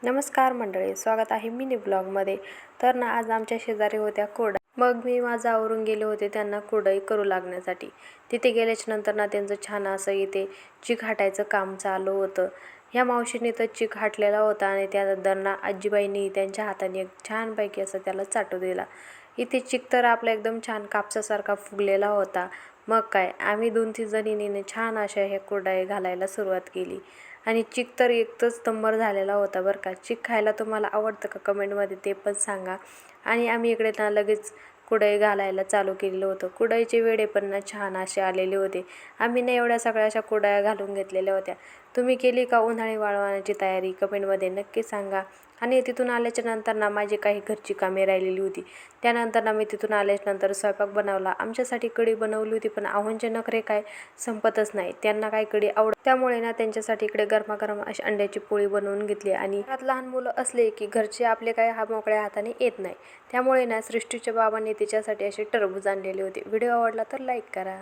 नमस्कार मंडळी, स्वागत आहे मिनी ब्लॉगमध्ये. तर ना आज आमच्या शेजारी होत्या कुरडया. मग मी माझं आवरून गेले होते त्यांना कुरडई करू लागण्यासाठी. तिथे गेल्याच्या नंतर ना त्यांचं छान असं इथे चिक हाटायचं काम चालू होतं. ह्या मावशीने तर चिक हाटलेला होता आणि त्यानंतर ना आजीबाईंनी त्यांच्या हाताने एक छानपैकी असं त्याला चाटू दिला. इथे चिक तर आपला एकदम छान कापसासारखा फुगलेला होता. मग काय, आम्ही 2-3 जणींनी छान अशा ह्या कुरडया घालायला सुरुवात केली आणि चिक तर एकच नंबर झालेला होता बरं का. चिक खायला तुम्हाला आवडतं का कमेंटमध्ये ते पण सांगा. आणि आम्ही इकडे ना लगेच कुरडई घालायला चालू केलेलं होतं. कुरडईचे वेडे पण ना छान असे आलेले होते. आम्ही ना एवढ्या सगळ्या अशा कुरडया घालून घेतलेल्या होत्या. तुम्ही केली का उन्हाळी वाळवण्याची तयारी कमेंटमध्ये नक्की सांगा. आणि तिथून आल्याच्या नंतर ना माझी काही घरची कामे राहिलेली होती. त्यानंतर ना मी तिथून आल्याच्यानंतर स्वयंपाक बनवला. आमच्यासाठी कढी बनवली होती, पण आहोंचे नखरे काय संपतच नाही. त्यांना काय कढी त्यामुळे ना त्यांच्यासाठी इकडे गरमागरम अशी अंड्याची पोळी बनवून घेतली. आणि घरात लहान मुलं असले की घरचे आपले काय मोकळ्या हाताने येत नाही. त्यामुळे ना सृष्टीच्या बाबांनी तिच्यासाठी असे टरबूज आणलेले होते. व्हिडिओ आवडला तर लाईक करा.